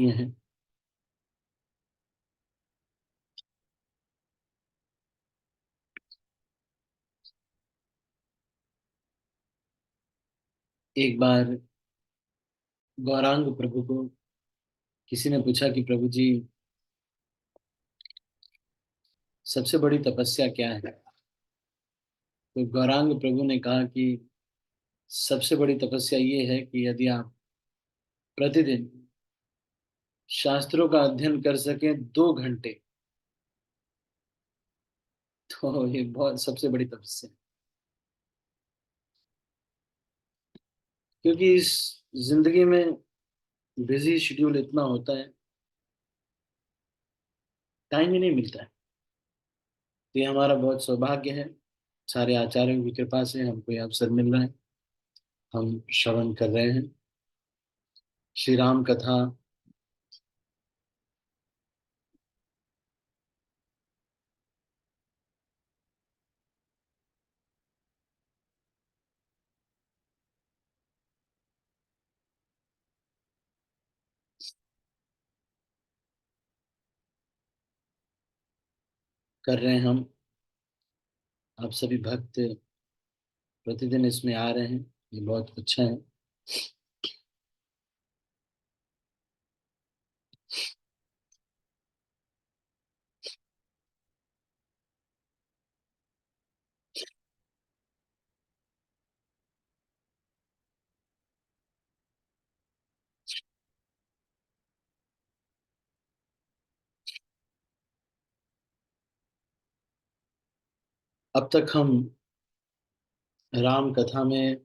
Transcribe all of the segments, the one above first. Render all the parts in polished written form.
हैं। एक बार गौरांग प्रभु को किसी ने पूछा कि प्रभु जी, सबसे बड़ी तपस्या क्या है? तो गौरांग प्रभु ने कहा कि सबसे बड़ी तपस्या ये है कि यदि आप प्रतिदिन शास्त्रों का अध्ययन कर सकें 2 घंटे, तो ये बहुत सबसे बड़ी तपस्या है। क्योंकि इस जिंदगी में बिजी शेड्यूल इतना होता है, टाइम ही नहीं मिलता है। तो ये हमारा बहुत सौभाग्य है, सारे आचार्यों की कृपा से हमको ये अवसर मिल रहा है। हम श्रवण कर रहे हैं श्री राम कथा। कर रहे हैं हम। आप सभी भक्त प्रतिदिन इसमें आ रहे हैं, ये बहुत अच्छा है। अब तक हम राम कथा में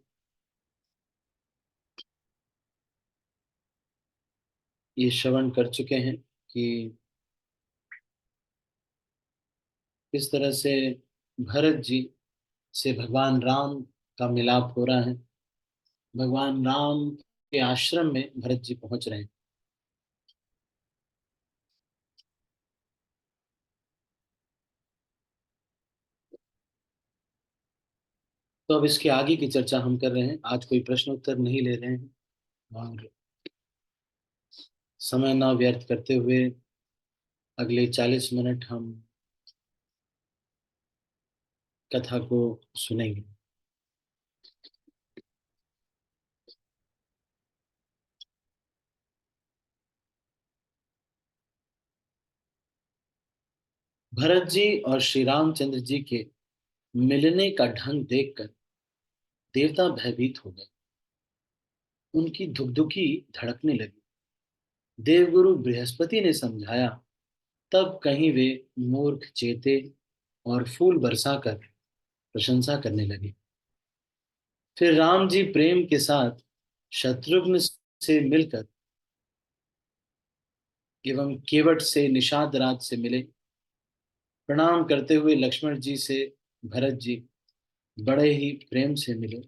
ये श्रवण कर चुके हैं कि किस तरह से भरत जी से भगवान राम का मिलाप हो रहा है। भगवान राम के आश्रम में भरत जी पहुंच रहे हैं। तो अब इसके आगे की चर्चा हम कर रहे हैं। आज कोई प्रश्न उत्तर नहीं ले रहे हैं, और समय ना व्यर्थ करते हुए अगले 40 मिनट हम कथा को सुनेंगे। भरत जी और श्री रामचंद्र जी के मिलने का ढंग देखकर देवता भयभीत हो गए। उनकी धुकधुकी धड़कने लगी। देवगुरु बृहस्पति ने समझाया, तब कहीं वे मूर्ख चेते और फूल बरसाकर प्रशंसा करने लगे। फिर राम जी प्रेम के साथ शत्रुघ्न से मिलकर एवं केवट से निषाद राज से मिले। प्रणाम करते हुए लक्ष्मण जी से भरत जी बड़े ही प्रेम से मिले।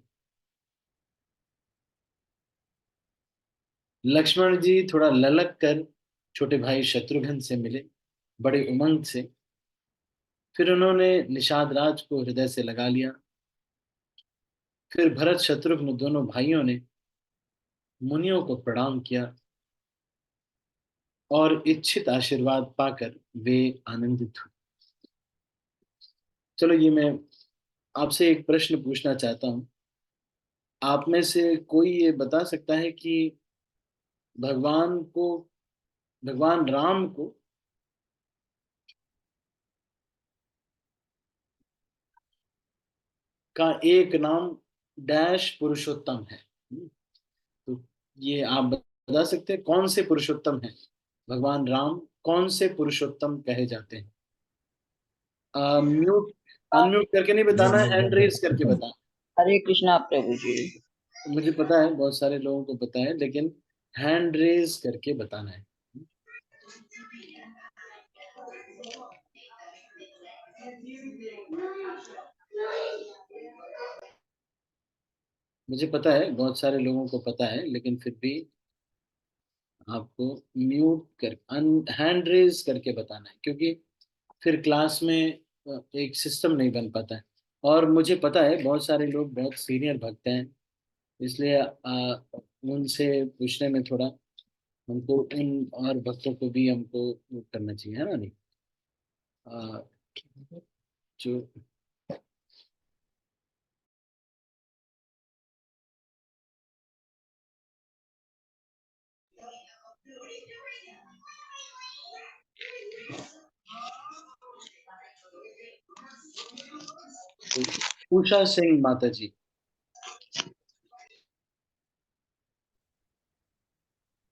लक्ष्मण जी थोड़ा ललक कर छोटे भाई शत्रुघ्न से मिले, बड़े उमंग से। फिर उन्होंने निषाद राज को हृदय से लगा लिया। फिर भरत शत्रुघ्न दोनों भाइयों ने मुनियों को प्रणाम किया और इच्छित आशीर्वाद पाकर वे आनंदित हुए। चलो, ये मैं आपसे एक प्रश्न पूछना चाहता हूँ। आप में से कोई ये बता सकता है कि भगवान को भगवान राम को का एक नाम डैश पुरुषोत्तम है? तो ये आप बता सकते हैं कौन से पुरुषोत्तम है? भगवान राम कौन से पुरुषोत्तम कहे जाते हैं? म्यूट अनम्यूट करके नहीं बताना है, हैंड रेज करके बताना। हरे कृष्णा प्रभु जी। मुझे पता है बहुत सारे लोगों को पता है, लेकिन हैंड रेज करके बताना है। मुझे पता है बहुत सारे लोगों को पता है, लेकिन फिर भी आपको म्यूट कर हैंड रेज करके बताना है, क्योंकि फिर क्लास में एक सिस्टम नहीं बन पाता है। और मुझे पता है बहुत सारे लोग बहुत सीनियर भक्त हैं, इसलिए उनसे पूछने में थोड़ा हमको उन और भक्तों को भी हमको वो करना चाहिए, है ना? नहीं आ, जो उषा सिंह माता जी।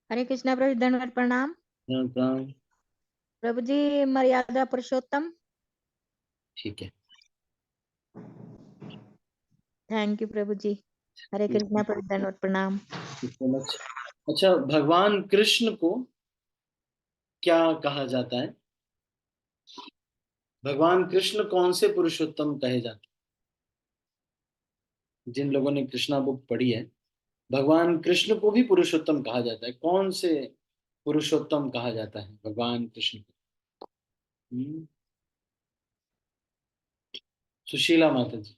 हरे कृष्णा प्रभु, दंडवत प्रणाम। प्रणाम। प्रभु जी, मर्यादा पुरुषोत्तम। ठीक है। थैंक यू प्रभु जी। हरे कृष्णा प्रभु, दंडवत प्रणाम। so much। अच्छा, भगवान कृष्ण को क्या कहा जाता है? भगवान कृष्ण कौन से पुरुषोत्तम कहे जाते हैं? जिन लोगों ने कृष्णा बुक पढ़ी है, भगवान कृष्ण को भी पुरुषोत्तम कहा जाता है। कौन से पुरुषोत्तम कहा जाता है भगवान कृष्ण को? सुशीला माता जी।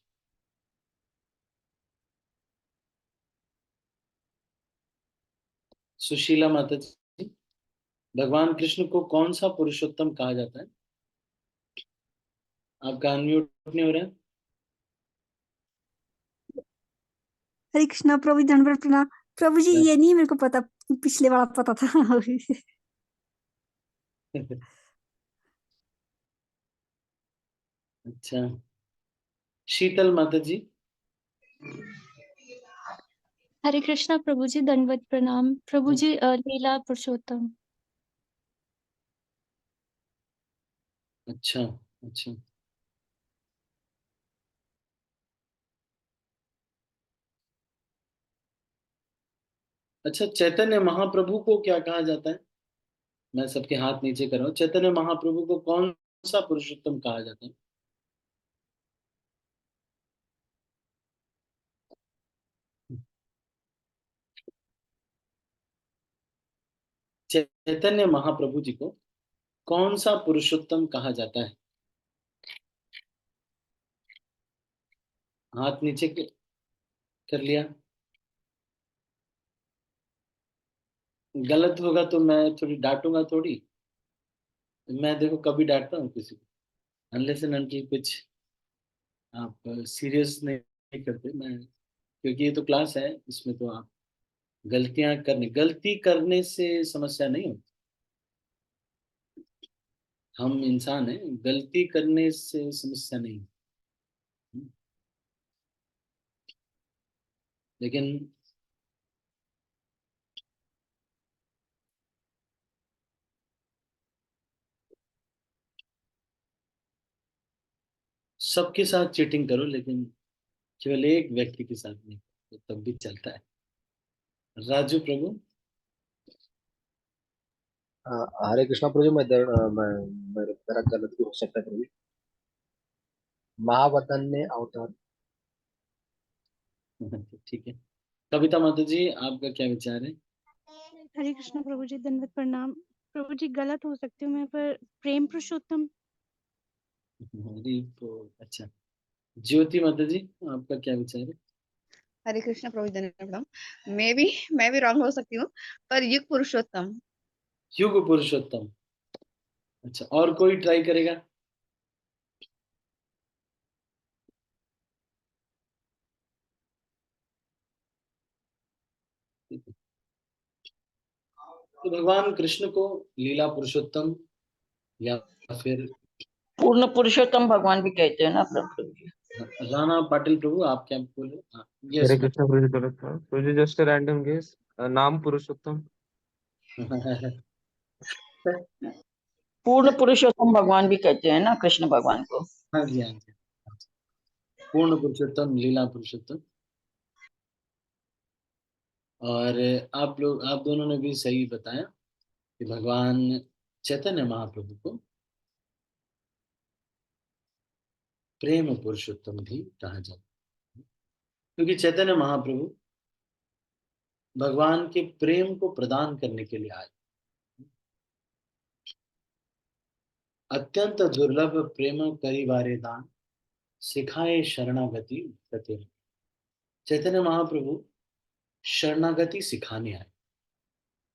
सुशीला माता जी, भगवान कृष्ण को कौन सा पुरुषोत्तम कहा जाता है? आपका अनम्यूट नहीं हो रहा है। हरे कृष्णा प्रभु, दंडवत प्रणाम। प्रभु जी, ये नहीं मेरे को पता, पिछले वाला पता था। अच्छा, शीतल माता जी। हरे कृष्णा प्रभु जी, दंडवत प्रणाम। प्रभु जी, लीला पुरुषोत्तम। अच्छा अच्छा। अच्छा, चैतन्य महाप्रभु को क्या कहा जाता है? मैं सबके हाथ नीचे कर रहा हूँ। चैतन्य महाप्रभु को कौन सा पुरुषोत्तम कहा जाता है? चैतन्य महाप्रभु जी को कौन सा पुरुषोत्तम कहा जाता है? हाथ नीचे कर लिया। गलत होगा तो मैं थोड़ी डांटूंगा थोड़ी। मैं देखो कभी डांटता हूँ किसी को, अनलेस एंड अनटिल कुछ आप सीरियस नहीं करते। मैं, क्योंकि ये तो क्लास है, इसमें तो आप गलती करने से समस्या नहीं होती। हम इंसान हैं, गलती करने से समस्या नहीं होती। लेकिन सबके साथ चीटिंग करो, लेकिन केवल एक व्यक्ति के साथ नहीं, तो तब भी चलता है। राजू प्रभु। हरे कृष्णा प्रभु जी, मेरा गलत भी हो सकता है प्रभु जी। महावतन ने अवतार। ठीक है। कविता माता जी, आपका क्या विचार है? हरे कृष्ण प्रभु जी, दंडवत प्रणाम। प्रभु जी, गलत हो सकती हूँ मैं, पर प्रेम पुरुषोत्तम। हरी तो अच्छा। ज्योति माता जी, आपका क्या विचार है? हरे कृष्ण प्रभु, दंडवत प्रणाम। मैं भी रॉन्ग हो सकती हूँ, पर युग पुरुषोत्तम। युग पुरुषोत्तम। अच्छा, और कोई ट्राई करेगा? तो भगवान कृष्ण को लीला पुरुषोत्तम या फिर पूर्ण पुरुषोत्तम भगवान भी कहते हैं ना प्रभु जी। राणा पाटिल प्रभु, आप क्या बोले? यस हरे कृष्णा प्रभु जी, गलत था प्रभु जी, जस्ट रैंडम गेस। नाम पुरुषोत्तम। मैम। पूर्ण पुरुषोत्तम भगवान भी कहते हैं ना कृष्ण भगवान को। हाँ जी, हाँ जी। पूर्ण पुरुषोत्तम, लीला पुरुषोत्तम। और आप दोनों ने भी सही बताया कि भगवान चैतन्य महाप्रभु को प्रेम पुरुषोत्तम भी कहा जाता है, क्योंकि चैतन्य महाप्रभु भगवान के प्रेम को प्रदान करने के लिए आए। अत्यंत दुर्लभ प्रेम करिवारे दान, सिखाए शरणागति गति। चैतन्य महाप्रभु शरणागति सिखाने आए।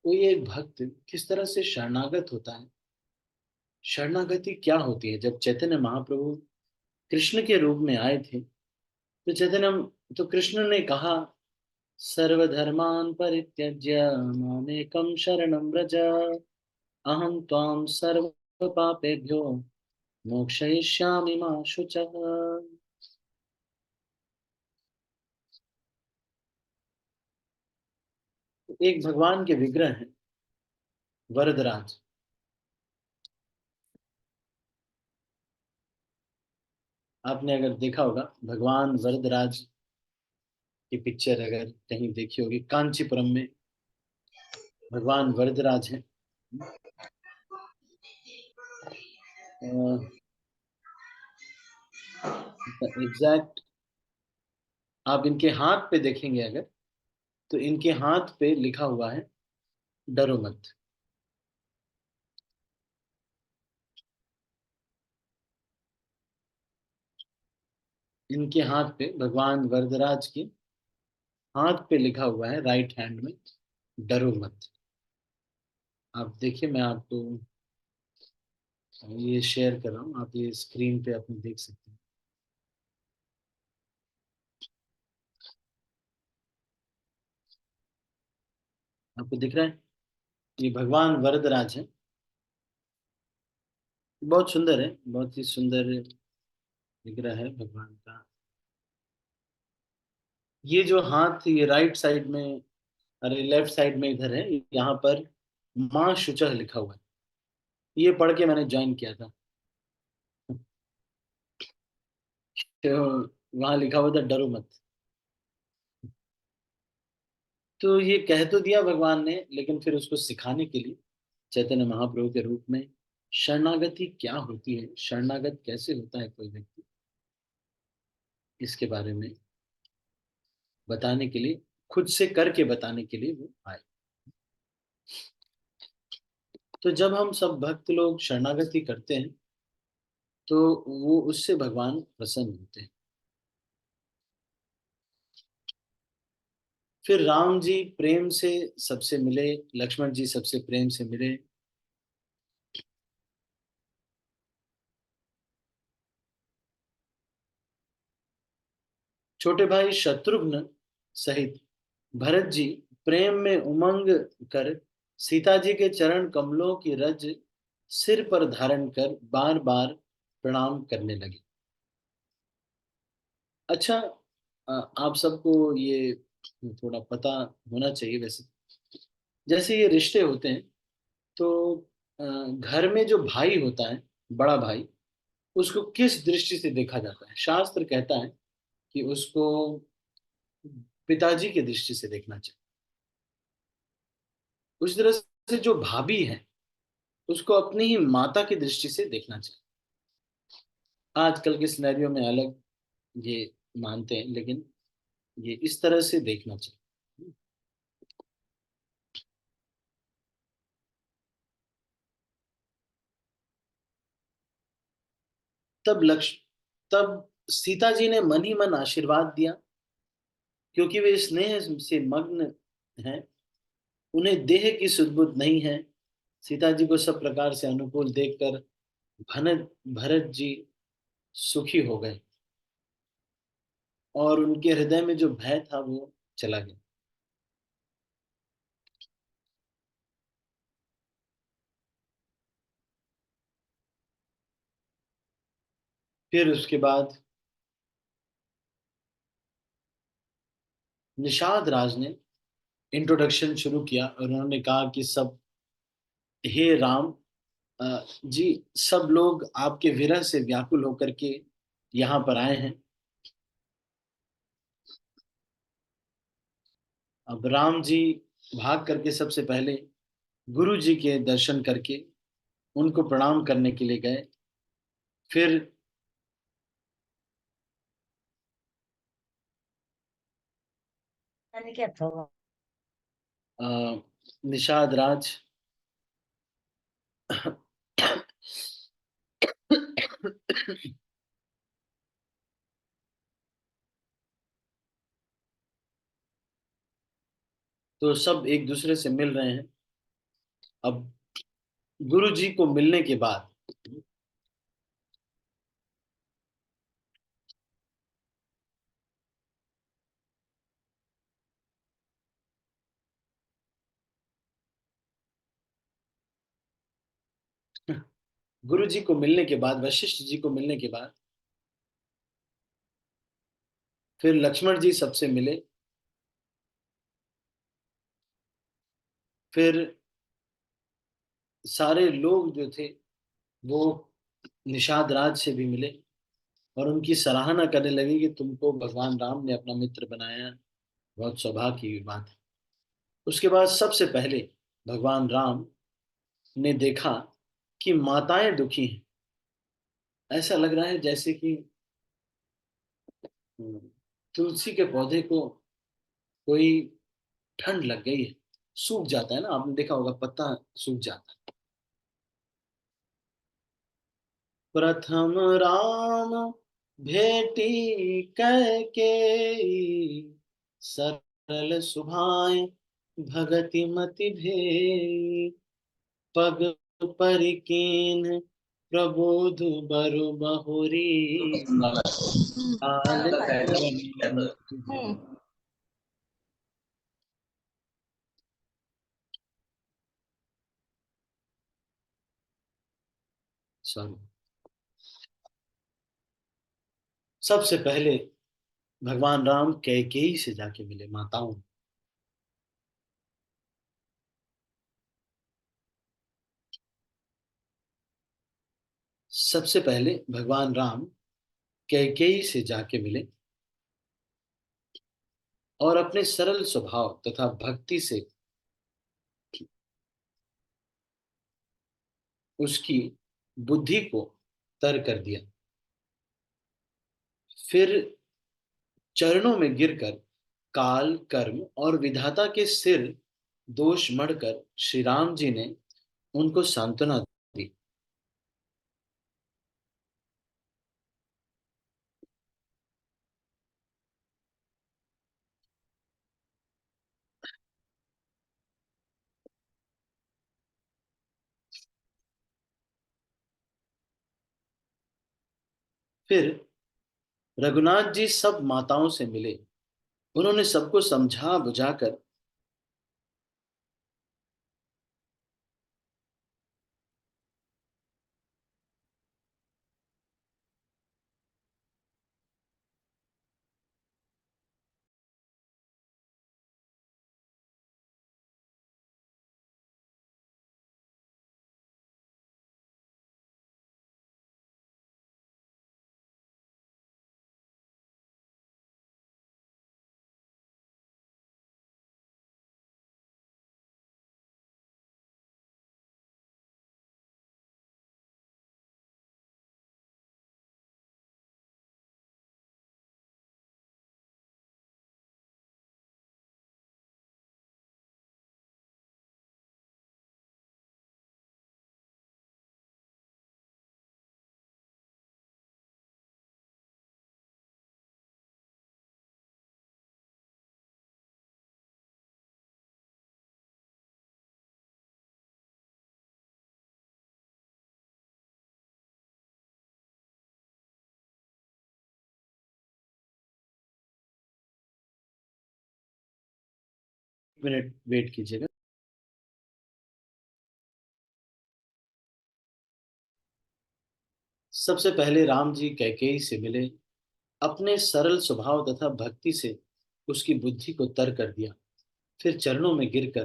कोई एक भक्त किस तरह से शरणागत होता है। शरणागति क्या होती है? जब चैतन्य महाप्रभु कृष्ण के रूप में आए थे, तो कृष्ण ने कहा, सर्वधर्मान् परित्यज्य मामेकं शरणं व्रज, अहं त्वां सर्वपापेभ्यो मोक्षयिष्यामि मा शुचः। एक भगवान के विग्रह हैं, वरदराज। आपने अगर देखा होगा भगवान वरदराज की पिक्चर, अगर कहीं देखी होगी, कांचीपुरम में भगवान वरदराज हैं। एग्जैक्ट आप इनके हाथ पे देखेंगे अगर, तो इनके हाथ पे लिखा हुआ है, डरो मत। इनके हाथ पे, भगवान वरदराज के हाथ पे लिखा हुआ है, राइट हैंड में, डरो मत। आप देखिए, मैं आपको ये शेयर कर रहा हूँ, आप ये स्क्रीन पे अपने देख सकते हैं। आपको दिख रहा है? ये भगवान वरदराज है। बहुत सुंदर है, बहुत ही सुंदर विग्रह है भगवान का। ये जो हाथ, ये राइट साइड में, अरे लेफ्ट साइड में इधर है, यहाँ पर माँ शुचः लिखा हुआ है। ये पढ़ के मैंने ज्वाइन किया था, तो वहां लिखा हुआ था डरो मत। तो ये कह तो दिया भगवान ने, लेकिन फिर उसको सिखाने के लिए चैतन्य महाप्रभु के रूप में शरणागति क्या होती है, शरणागत कैसे होता है कोई व्यक्ति, इसके बारे में बताने के लिए, खुद से करके बताने के लिए वो आए। तो जब हम सब भक्त लोग शरणागति करते हैं, तो वो उससे भगवान प्रसन्न होते हैं। फिर राम जी प्रेम से सबसे मिले, लक्ष्मण जी सबसे प्रेम से मिले। छोटे भाई शत्रुघ्न सहित भरत जी प्रेम में उमंग कर सीता जी के चरण कमलों की रज सिर पर धारण कर बार बार प्रणाम करने लगे। अच्छा, आप सबको ये थोड़ा पता होना चाहिए वैसे। जैसे ये रिश्ते होते हैं, तो घर में जो भाई होता है, बड़ा भाई, उसको किस दृष्टि से देखा जाता है? शास्त्र कहता है कि उसको पिताजी की दृष्टि से देखना चाहिए। उस तरह से जो भाभी है, उसको अपनी ही माता की दृष्टि से देखना चाहिए। आजकल के सिनेरियो में अलग ये मानते हैं, लेकिन ये इस तरह से देखना चाहिए। तब सीता जी ने मन ही मन आशीर्वाद दिया, क्योंकि वे स्नेह से मग्न हैं, उन्हें देह की सुध-बुध नहीं है। सीता जी को सब प्रकार से अनुकूल देखकर भरत जी सुखी हो गए, और उनके हृदय में जो भय था वो चला गया। फिर उसके बाद निषाद राज ने इंट्रोडक्शन शुरू किया, और उन्होंने कहा कि सब, हे राम जी, सब लोग आपके विरह से व्याकुल होकर के यहाँ पर आए हैं। अब राम जी भाग करके सबसे पहले गुरु जी के दर्शन करके उनको प्रणाम करने के लिए गए। फिर अ, निषाद राज तो सब एक दूसरे से मिल रहे हैं। अब गुरु जी को मिलने के बाद गुरु जी को मिलने के बाद, वशिष्ठ जी को मिलने के बाद, फिर लक्ष्मण जी सबसे मिले, फिर सारे लोग जो थे वो निषाद राज से भी मिले और उनकी सराहना करने लगे कि तुमको भगवान राम ने अपना मित्र बनाया, बहुत सौभाग्य की बात है। उसके बाद सबसे पहले भगवान राम ने देखा कि माताएं दुखी हैं। ऐसा लग रहा है जैसे कि तुलसी के पौधे को कोई ठंड लग गई है, सूख जाता है ना, आपने देखा होगा पत्ता सूख जाता है। प्रथम राम भेटी कैकेयी, सरल सुभाए भगति मति भेई, पग परिकीन प्रबोध बरु बहुरी, काल सॉरी, सबसे पहले भगवान राम कैकेयी से जाके मिले, माताओं। सबसे पहले भगवान राम कैकेयी से जाके मिले और अपने सरल स्वभाव तथा भक्ति से उसकी बुद्धि को तर कर दिया। फिर चरणों में गिरकर काल, कर्म और विधाता के सिर दोष मढ़कर श्री राम जी ने उनको सांत्वना दी। फिर रघुनाथ जी सब माताओं से मिले, उन्होंने सबको समझा बुझाकर मिनट वेट कीजिएगा। सबसे पहले राम जी कैकेयी से मिले, अपने सरल स्वभाव तथा भक्ति से उसकी बुद्धि को तर कर दिया। फिर चरणों में गिरकर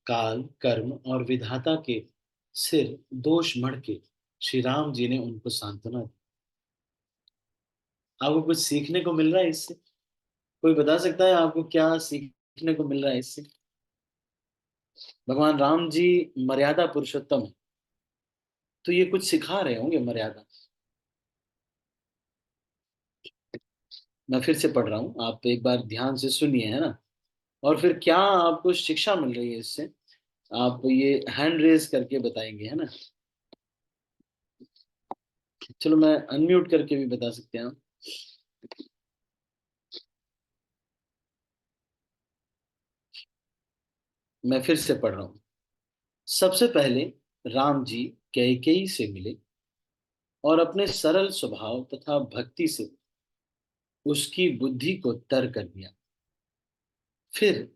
काल, कर्म और विधाता के सिर दोष मढ़ के श्री राम जी ने उनको सांत्वना दी। आपको कुछ सीखने को मिल रहा है इससे? कोई बता सकता है आपको क्या सीखने को मिल रहा है इससे? भगवान राम जी मर्यादा पुरुषोत्तम है, तो ये कुछ सिखा रहे होंगे मर्यादा। मैं फिर से पढ़ रहा हूँ, आप एक बार ध्यान से सुनिए, है ना? और फिर क्या आपको शिक्षा मिल रही है इससे, आप ये हैंड रेज करके बताएंगे, है ना? चलो मैं अनम्यूट करके भी बता सकते हैं आप। मैं फिर से पढ़ रहा हूँ। सबसे पहले राम जी कैकेयी से मिले और अपने सरल स्वभाव तथा भक्ति से उसकी बुद्धि को तर कर दिया। फिर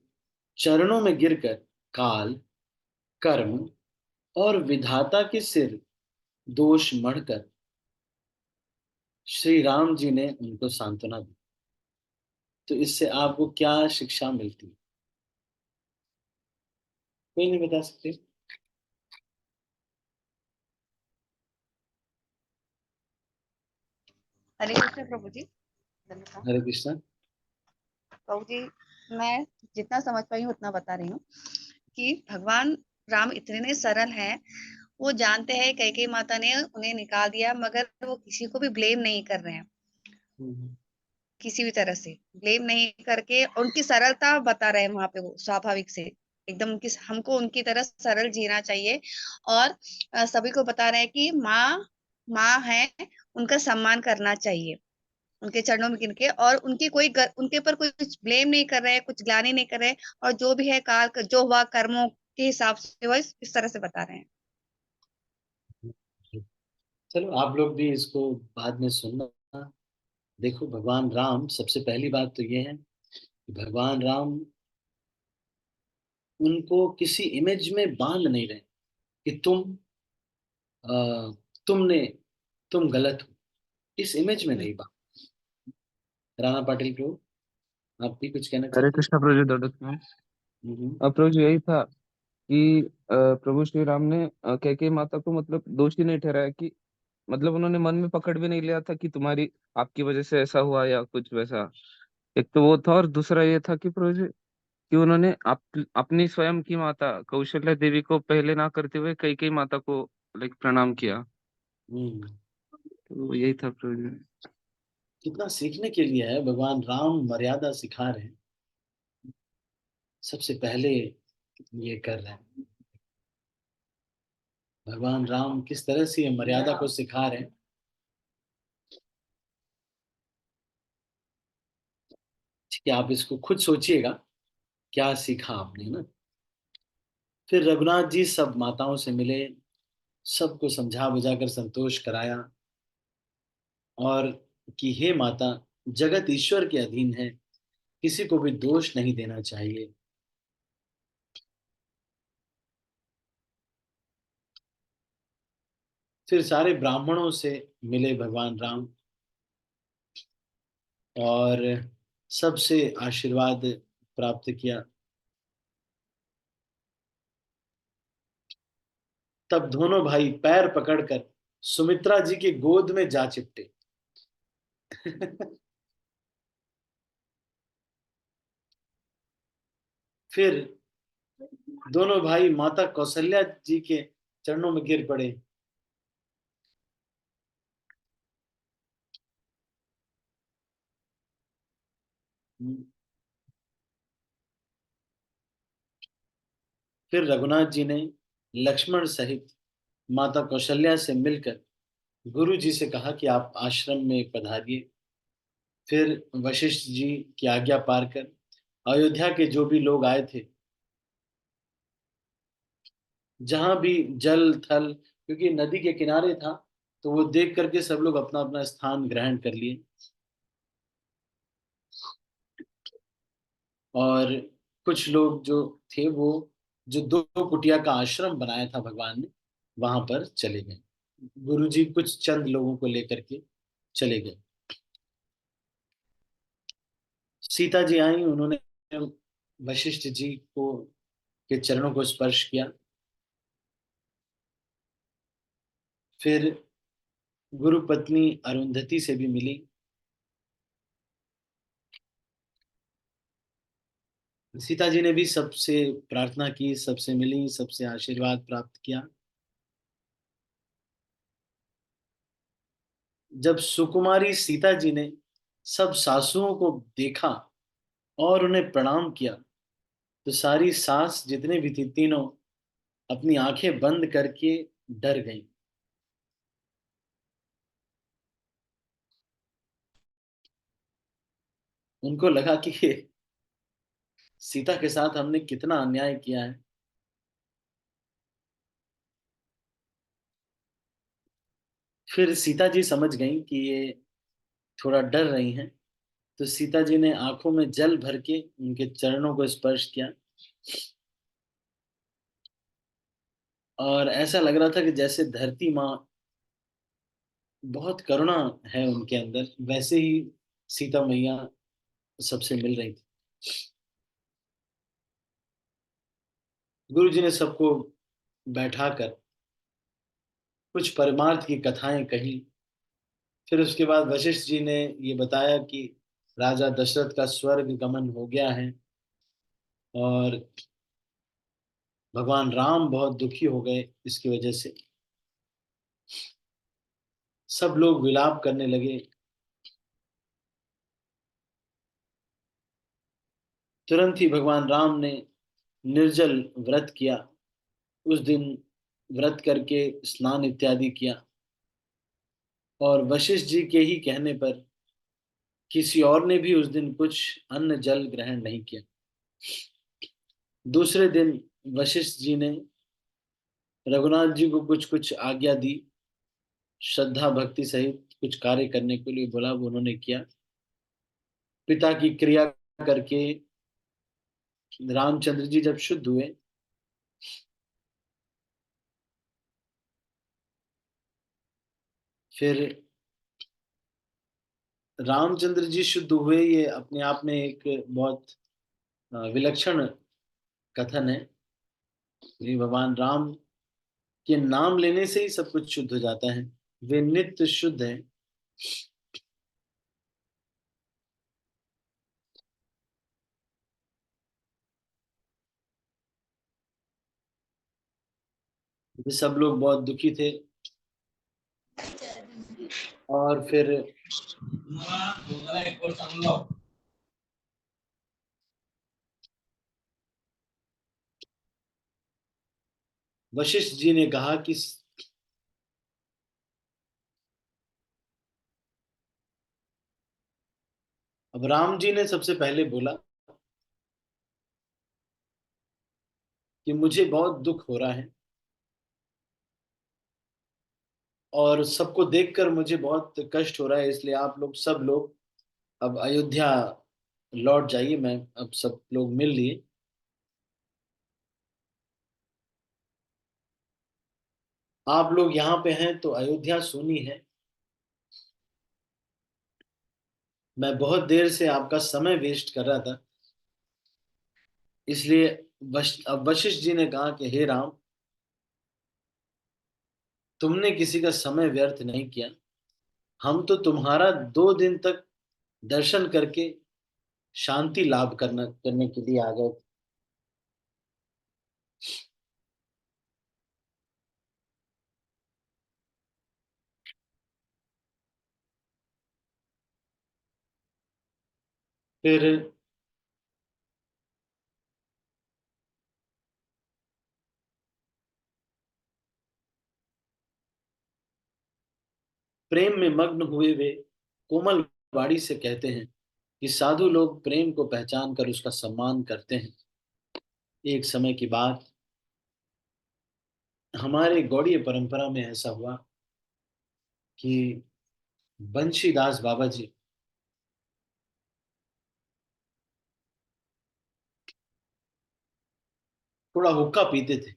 चरणों में गिरकर काल, कर्म और विधाता के सिर दोष मढ़कर श्री राम जी ने उनको सांत्वना दी। तो इससे आपको क्या शिक्षा मिलती है? कोई नहीं बता सकते? हरे कृष्ण प्रभु जी। धन्यवाद। हरे कृष्णा। प्रभु जी, मैं जितना समझ पाई हूँ उतना बता रही हूँ कि भगवान राम इतने सरल हैं, वो जानते हैं कैकेयी माता ने उन्हें निकाल दिया, मगर वो किसी को भी ब्लेम नहीं कर रहे हैं। किसी भी तरह से ब्लेम नहीं करके उनकी सरलता बता रहे हैं वहां पे, वो स्वाभाविक से एकदम हमको उनकी तरह सरल जीना चाहिए। और सभी को बता रहे हैं कि माँ माँ है, उनका सम्मान करना चाहिए, उनके चरणों में गिन के, और उनके ऊपर कोई कुछ ब्लेम नहीं कर रहे हैं, कुछ ग्लानि नहीं कर रहे हैं, और जो भी है काल जो हुआ कर्मों के हिसाब से वो इस तरह से बता रहे हैं। चलो आप लोग भी इसको बाद में सुनना। देखो भगवान राम, सबसे पहली बात तो ये है कि भगवान राम उनको किसी इमेज में बांध नहीं रहे कि अ, तुमने तुम गलत हो, इस इमेज में नहीं बांध। राणा पाटिल प्रभु, आप भी कुछ कहना हरे चाहते कृष्णा प्रभु जी, दंडवत प्रणाम। हैं? अब प्रभु जी यही था कि प्रभु श्री राम ने कैकेयी माता को मतलब दोषी नहीं ठहराया, कि मतलब उन्होंने मन में पकड़ भी नहीं लिया था कि तुम्हारी आपकी वजह से ऐसा हुआ या कुछ वैसा। एक तो वो था, और दूसरा ये था कि प्रभु जी कि उन्होंने अपनी स्वयं की माता कौशल्या देवी को पहले ना करते हुए कैकेयी माता को लाइक प्रणाम किया। हम्म। तो यही था प्रभु जी। कितना सीखने के लिए है, भगवान राम मर्यादा सिखा रहे हैं, सबसे पहले ये कर रहे हैं। भगवान राम किस तरह से ये मर्यादा को सिखा रहे हैं। ठीक है, आप इसको खुद सोचिएगा, क्या सीखा आपने ना। फिर रघुनाथ जी सब माताओं से मिले, सबको समझा बुझाकर संतोष कराया, और कि हे माता, जगत ईश्वर के अधीन है, किसी को भी दोष नहीं देना चाहिए। फिर सारे ब्राह्मणों से मिले भगवान राम और सबसे आशीर्वाद प्राप्त किया। तब दोनों भाई पैर पकड़कर सुमित्रा जी की गोद में जा चिपटे। फिर दोनों भाई माता कौशल्या जी के चरणों में गिर पड़े। फिर रघुनाथ जी ने लक्ष्मण सहित माता कौशल्या से मिलकर गुरु जी से कहा कि आप आश्रम में पधारिए। फिर वशिष्ठ जी की आज्ञा पार कर अयोध्या के जो भी लोग आए थे, जहां भी जल थल, क्योंकि नदी के किनारे था, तो वो देख करके सब लोग अपना अपना स्थान ग्रहण कर लिए। और कुछ लोग जो थे, वो जो दो कुटिया का आश्रम बनाया था भगवान ने, वहां पर चले गए। गुरु जी कुछ चंद लोगों को लेकर के चले गए। सीता जी आई, उन्होंने वशिष्ठ जी को के चरणों को स्पर्श किया। फिर गुरु पत्नी अरुंधति से भी मिली। सीता जी ने भी सबसे प्रार्थना की, सबसे मिली, सबसे आशीर्वाद प्राप्त किया। जब सुकुमारी सीता जी ने सब सासुओं को देखा और उन्हें प्रणाम किया, तो सारी सास जितने भी थी, तीनों अपनी आंखें बंद करके डर गईं। उनको लगा कि सीता के साथ हमने कितना अन्याय किया है। फिर सीता जी समझ गईं कि ये थोड़ा डर रही हैं, तो सीता जी ने आंखों में जल भर के उनके चरणों को स्पर्श किया, और ऐसा लग रहा था कि जैसे धरती माँ, बहुत करुणा है उनके अंदर, वैसे ही सीता मैया सबसे मिल रही थी। गुरु जी ने सबको बैठाकर कुछ परमार्थ की कथाएं कही। फिर उसके बाद वशिष्ठ जी ने ये बताया कि राजा दशरथ का स्वर्ग गमन हो गया है, और भगवान राम बहुत दुखी हो गए इसकी वजह से। सब लोग विलाप करने लगे। तुरंत ही भगवान राम ने निर्जल व्रत किया। उस दिन व्रत करके स्नान इत्यादि किया, और वशिष्ठ जी के ही कहने पर किसी और ने भी उस दिन कुछ अन्न जल ग्रहण नहीं किया। दूसरे दिन वशिष्ठ जी ने रघुनाथ जी को कुछ कुछ आज्ञा दी, श्रद्धा भक्ति सहित कुछ कार्य करने के लिए बोला, वो उन्होंने किया। पिता की क्रिया करके रामचंद्र जी जब शुद्ध हुए, फिर रामचंद्र जी शुद्ध हुए, ये अपने आप में एक बहुत विलक्षण कथन है। ये भगवान राम के नाम लेने से ही सब कुछ शुद्ध हो जाता है। वे नित्य शुद्ध हैं। ये सब लोग बहुत दुखी थे, और फिर वशिष्ठ जी ने कहा कि अब राम जी ने सबसे पहले बोला कि मुझे बहुत दुख हो रहा है, और सबको देखकर मुझे बहुत कष्ट हो रहा है, इसलिए आप लोग सब लोग अब अयोध्या लौट जाइए। मैं अब सब लोग मिल लिए, आप लोग यहाँ पे हैं तो अयोध्या सुनी है। मैं बहुत देर से आपका समय वेस्ट कर रहा था, इसलिए अब वशिष्ठ जी ने कहा कि हे राम, तुमने किसी का समय व्यर्थ नहीं किया। हम तो तुम्हारा 2 दिन तक दर्शन करके शांति लाभ करने के लिए आ गए। फिर प्रेम में मग्न हुए वे कोमल वाणी से कहते हैं कि साधु लोग प्रेम को पहचान कर उसका सम्मान करते हैं। एक समय की बात, हमारे गौड़ीय परंपरा में ऐसा हुआ कि बंशीदास बाबा जी थोड़ा हुक्का पीते थे,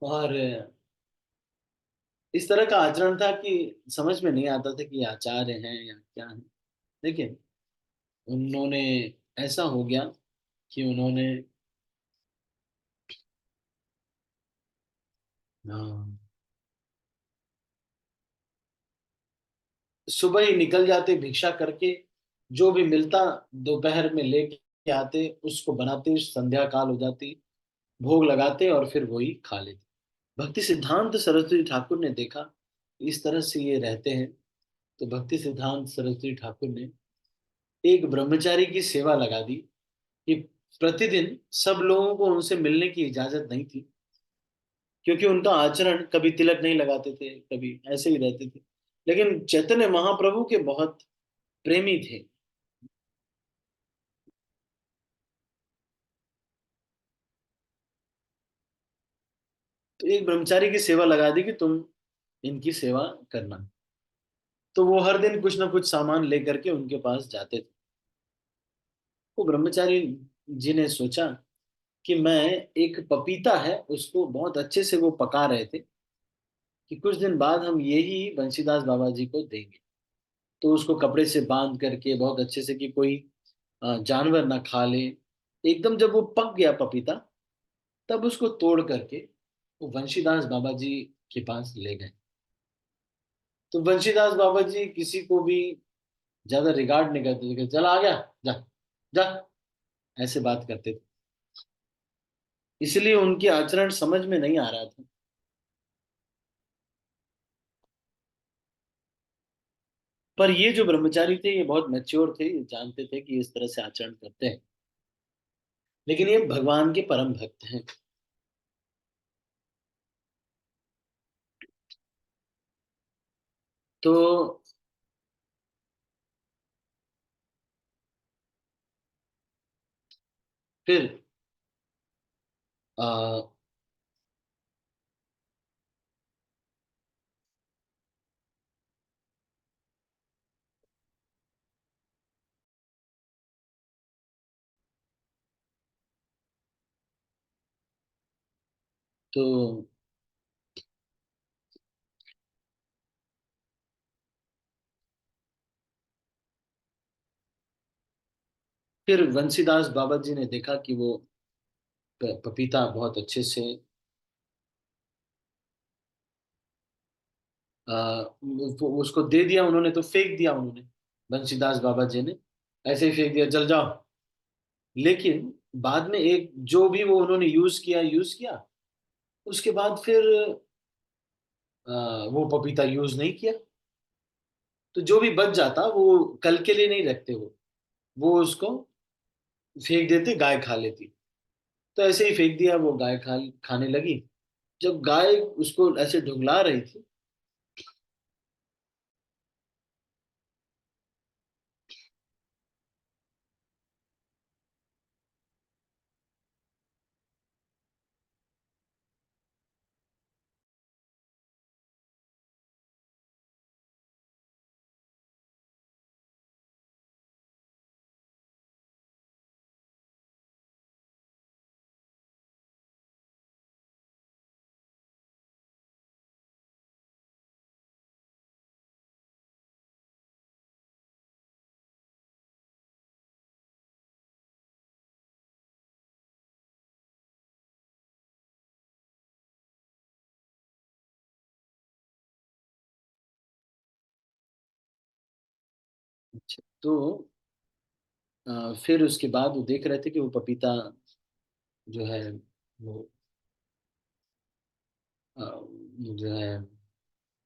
और इस तरह का आचरण था कि समझ में नहीं आता था कि ये आचार्य हैं या क्या है। लेकिन उन्होंने, ऐसा हो गया कि उन्होंने हाँ, सुबह ही निकल जाते भिक्षा करके, जो भी मिलता दोपहर में लेके आते, उसको बनाते, संध्या काल हो जाती, भोग लगाते और फिर वही खा लेते। भक्ति सिद्धांत सरस्वती ठाकुर ने देखा इस तरह से ये रहते हैं, तो भक्ति सिद्धांत सरस्वती ठाकुर ने एक ब्रह्मचारी की सेवा लगा दी कि प्रतिदिन सब लोगों को उनसे मिलने की इजाजत नहीं थी, क्योंकि उनका आचरण, कभी तिलक नहीं लगाते थे, कभी ऐसे ही रहते थे। लेकिन चैतन्य महाप्रभु के बहुत प्रेमी थे। तो एक ब्रह्मचारी की सेवा लगा दी कि तुम इनकी सेवा करना। तो वो हर दिन कुछ ना कुछ सामान लेकर के उनके पास जाते थे। वो ब्रह्मचारी जी ने सोचा कि मैं, एक पपीता है उसको बहुत अच्छे से वो पका रहे थे कि कुछ दिन बाद हम यही बंशीदास बाबा जी को देंगे। तो उसको कपड़े से बांध करके बहुत अच्छे से कि कोई जानवर ना खा ले। एकदम जब वो पक गया पपीता, तब उसको तोड़ करके वो बंशीदास बाबा जी के पास ले गए। तो बंशीदास बाबा जी किसी को भी ज्यादा रिगार्ड नहीं करते थे कि चल आ गया, जा जा, ऐसे बात करते थे। इसलिए उनके आचरण समझ में नहीं आ रहा था। पर ये जो ब्रह्मचारी थे ये बहुत मैच्योर थे, ये जानते थे कि इस तरह से आचरण करते हैं। लेकिन ये भगवान के परम भक्त हैं। तो फिर आ, तो फिर बंसीदास बाबा जी ने देखा कि वो पपीता बहुत अच्छे से वो उसको दे दिया उन्होंने, तो फेंक दिया उन्होंने। बंसीदास बाबा जी ने ऐसे ही फेंक दिया, जल जाओ। लेकिन बाद में एक जो भी वो उन्होंने यूज किया, उसके बाद फिर वो पपीता यूज नहीं किया। तो जो भी बच जाता वो कल के लिए नहीं रखते, वो उसको फेंक देते, गाय खा लेती। तो ऐसे ही फेंक दिया, वो गाय खाने लगी। जब गाय उसको ऐसे ढुंगला रही थी, तो फिर उसके बाद वो देख रहे थे कि वो पपीता जो है वो जो है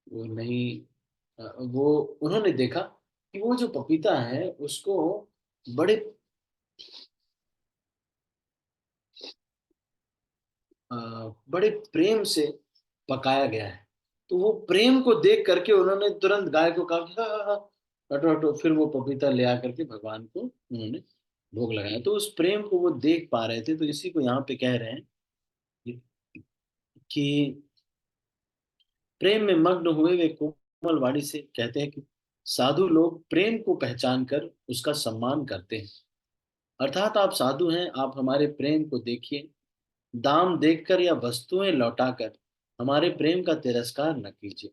वो नहीं, वो उन्होंने देखा कि वो जो पपीता है उसको बड़े अ, बड़े प्रेम से पकाया गया है। तो वो प्रेम को देख करके उन्होंने तुरंत गाय को कहा कि, "हाँ, हाँ, हाँ, हटो हटो।" फिर वो पपीता ले आकर के भगवान को उन्होंने भोग लगाया। तो उस प्रेम को वो देख पा रहे थे। तो इसी को यहाँ पे कह रहे हैं कि प्रेम में मग्न हुए वे कोमल वाणी से कहते हैं कि साधु लोग प्रेम को पहचान कर उसका सम्मान करते हैं। अर्थात आप साधु हैं, आप हमारे प्रेम को देखिए। दाम देखकर या वस्तुएं लौटाकर हमारे प्रेम का तिरस्कार न कीजिए।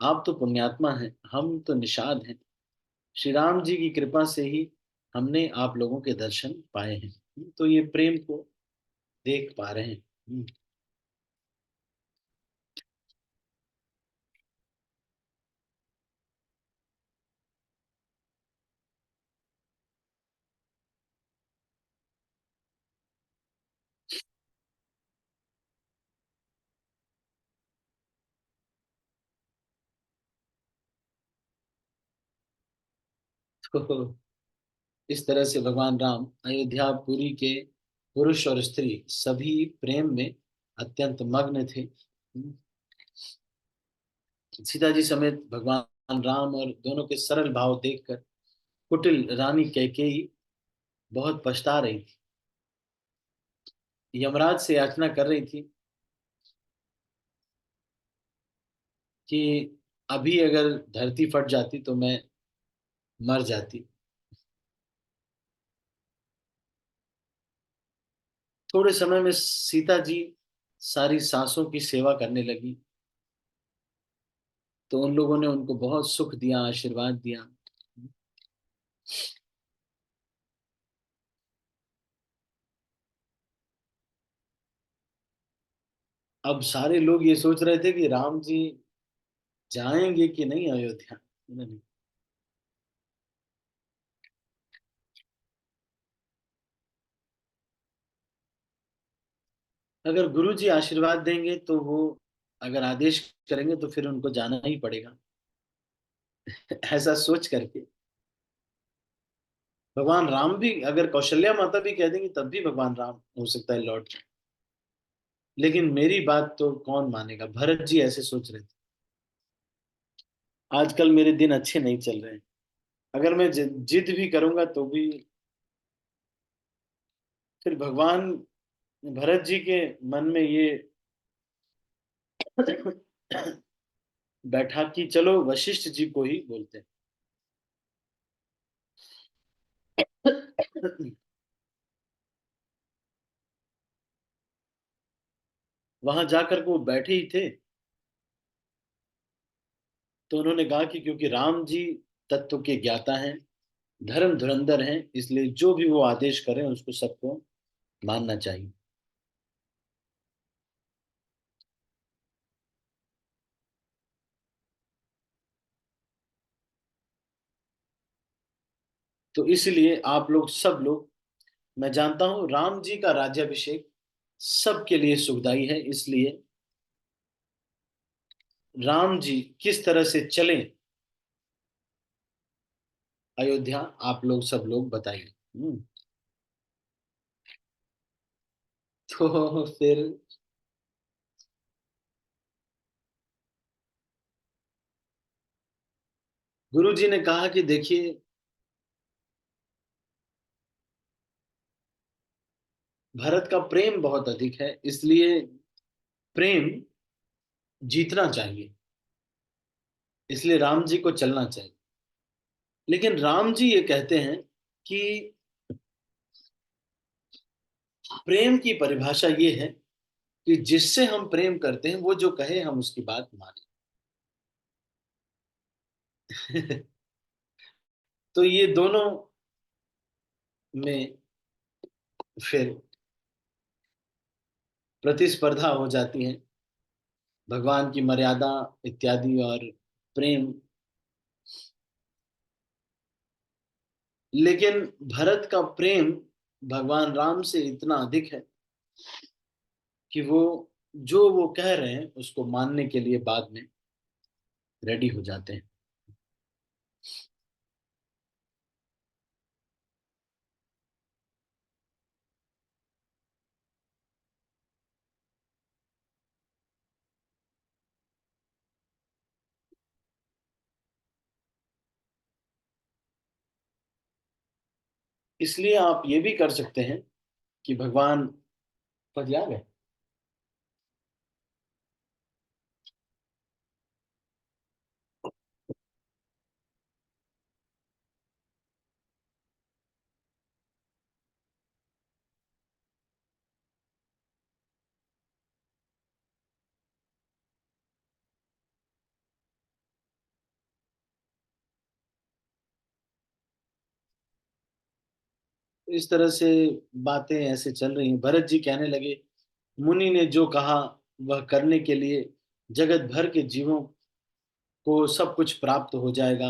आप तो पुण्यात्मा हैं, हम तो निषाद हैं। श्री राम जी की कृपा से ही हमने आप लोगों के दर्शन पाए हैं। तो ये प्रेम को देख पा रहे हैं। तो इस तरह से भगवान राम अयोध्यापुरी के पुरुष और स्त्री सभी प्रेम में अत्यंत मग्न थे। सीता जी समेत भगवान राम और दोनों के सरल भाव देखकर कुटिल रानी कैकेयी बहुत पछता रही थी। यमराज से याचना कर रही थी कि अभी अगर धरती फट जाती तो मैं मर जाती। थोड़े समय में सीता जी सारी सांसों की सेवा करने लगी, तो उन लोगों ने उनको बहुत सुख दिया, आशीर्वाद दिया। अब सारे लोग ये सोच रहे थे कि राम जी जाएंगे कि नहीं अयोध्या। नहीं। अगर गुरु जी आशीर्वाद देंगे तो वो, अगर आदेश करेंगे तो फिर उनको जाना ही पड़ेगा। ऐसा सोच करके भगवान राम भी, अगर कौशल्या माता भी कह देंगी तब भी भगवान राम हो सकता है लौट जाए। लेकिन मेरी बात तो कौन मानेगा। भरत जी ऐसे सोच रहे थे, आजकल मेरे दिन अच्छे नहीं चल रहे हैं, अगर मैं जिद भी करूंगा तो भी फिर भगवान भरत जी के मन में ये बैठा कि चलो वशिष्ठ जी को ही बोलते हैं। वहां जाकर के वो बैठे ही थे, तो उन्होंने कहा कि क्योंकि राम जी तत्व के ज्ञाता हैं, धर्म धुरंधर हैं, इसलिए जो भी वो आदेश करें उसको सबको मानना चाहिए। तो इसलिए आप लोग, सब लोग, मैं जानता हूं राम जी का राज्याभिषेक सबके लिए सुखदाई है, इसलिए राम जी किस तरह से चलें अयोध्या, आप लोग सब लोग बताइए। तो फिर गुरु जी ने कहा कि देखिए, भरत का प्रेम बहुत अधिक है, इसलिए प्रेम जीतना चाहिए, इसलिए राम जी को चलना चाहिए। लेकिन राम जी ये कहते हैं कि प्रेम की परिभाषा ये है कि जिससे हम प्रेम करते हैं वो जो कहे हम उसकी बात माने। तो ये दोनों में फिर प्रतिस्पर्धा हो जाती है, भगवान की मर्यादा इत्यादि और प्रेम। लेकिन भरत का प्रेम भगवान राम से इतना अधिक है कि वो जो वो कह रहे हैं उसको मानने के लिए बाद में रेडी हो जाते हैं। इसलिए आप ये भी कर सकते हैं कि भगवान पद आ गए। इस तरह से बातें ऐसे चल रही हैं। भरत जी कहने लगे, मुनि ने जो कहा वह करने के लिए जगत भर के जीवों को सब कुछ प्राप्त हो जाएगा।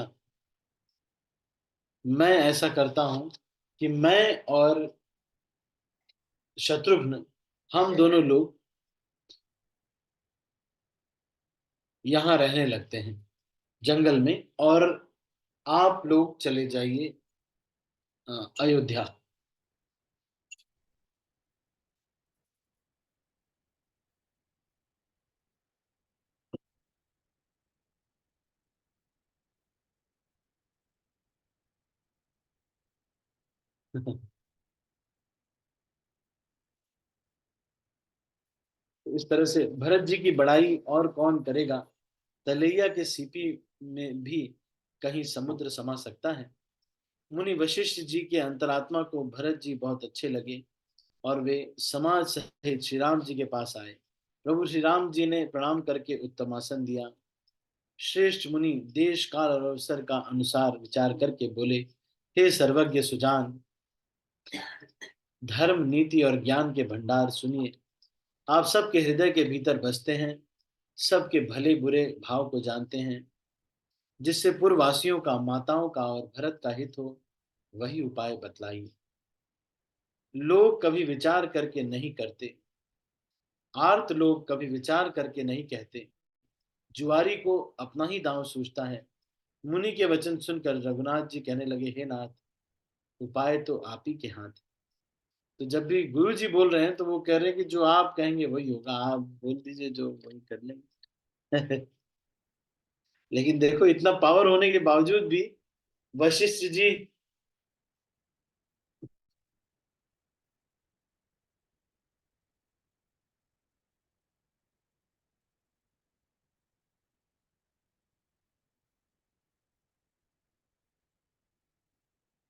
मैं ऐसा करता हूं कि मैं और शत्रुघ्न, हम दोनों लोग यहाँ रहने लगते हैं जंगल में, और आप लोग चले जाइए अयोध्या। इस तरह से भरत जी की बड़ाई और कौन करेगा। तलैया के सीपी में भी कहीं समुद्र समा सकता है। मुनि वशिष्ठ जी के अंतरात्मा को भरत जी बहुत अच्छे लगे और वे समाज सहित श्री राम जी के पास आए। प्रभु श्री राम जी ने प्रणाम करके उत्तम आसन दिया। श्रेष्ठ मुनि देश काल और अवसर का अनुसार विचार करके बोले, हे सर्वज्ञ सुजान, धर्म नीति और ज्ञान के भंडार सुनिए। आप सबके हृदय के भीतर बसते हैं, सबके भले बुरे भाव को जानते हैं। जिससे पूर्ववासियों का, माताओं का और भरत का हित हो, वही उपाय बतलाइए। लोग कभी विचार करके नहीं करते, आर्त लोग कभी विचार करके नहीं कहते। जुआरी को अपना ही दांव सूझता है। मुनि के वचन सुनकर रघुनाथ जी कहने लगे, हे नाथ, उपाय तो आप ही के हाथ है। तो जब भी गुरु जी बोल रहे हैं तो वो कह रहे हैं कि जो आप कहेंगे वही होगा, आप बोल दीजिए जो वही कर लेंगे। लेकिन देखो, इतना पावर होने के बावजूद भी वशिष्ठ जी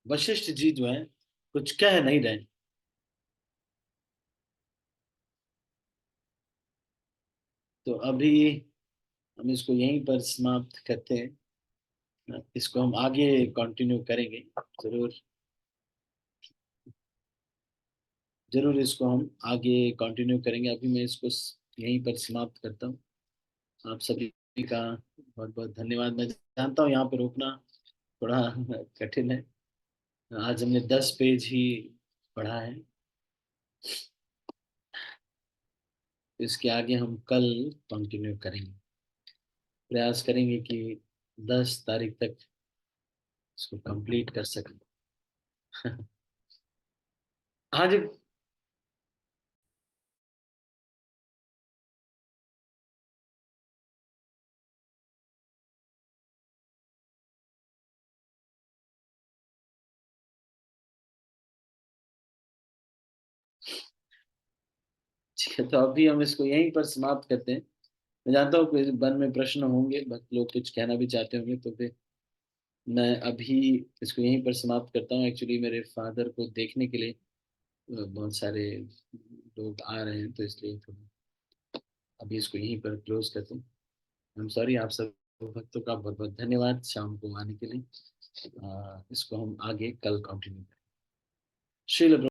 वशिष्ठ जी जो है कुछ कह नहीं रहे। तो अभी हम इसको यहीं पर समाप्त करते हैं। इसको हम आगे कंटिन्यू करेंगे। जरूर जरूर इसको हम आगे कंटिन्यू करेंगे। अभी मैं इसको यहीं पर समाप्त करता हूँ। आप सभी का बहुत बहुत धन्यवाद। मैं जानता हूँ यहाँ पर रोकना थोड़ा कठिन है। आज हमने 10 पेज ही पढ़ा है। इसके आगे हम कल कंटिन्यू करेंगे। प्रयास करेंगे कि 10 तारीख तक इसको कंप्लीट कर सकें। आज ठीक है, तो अभी हम इसको यहीं पर समाप्त करते हैं। मैं जानता हूँ कि मन में प्रश्न होंगे, बट लोग कुछ कहना भी चाहते होंगे, तो फिर मैं अभी इसको यहीं पर समाप्त करता हूँ। एक्चुअली मेरे फादर को देखने के लिए बहुत सारे लोग आ रहे हैं, तो इसलिए थोड़ा अभी इसको यहीं पर क्लोज करते हैं। I am sorry. आप सब भक्तों का बहुत बहुत धन्यवाद शाम को आने के लिए। इसको हम आगे कल कंटिन्यू करें। श्रील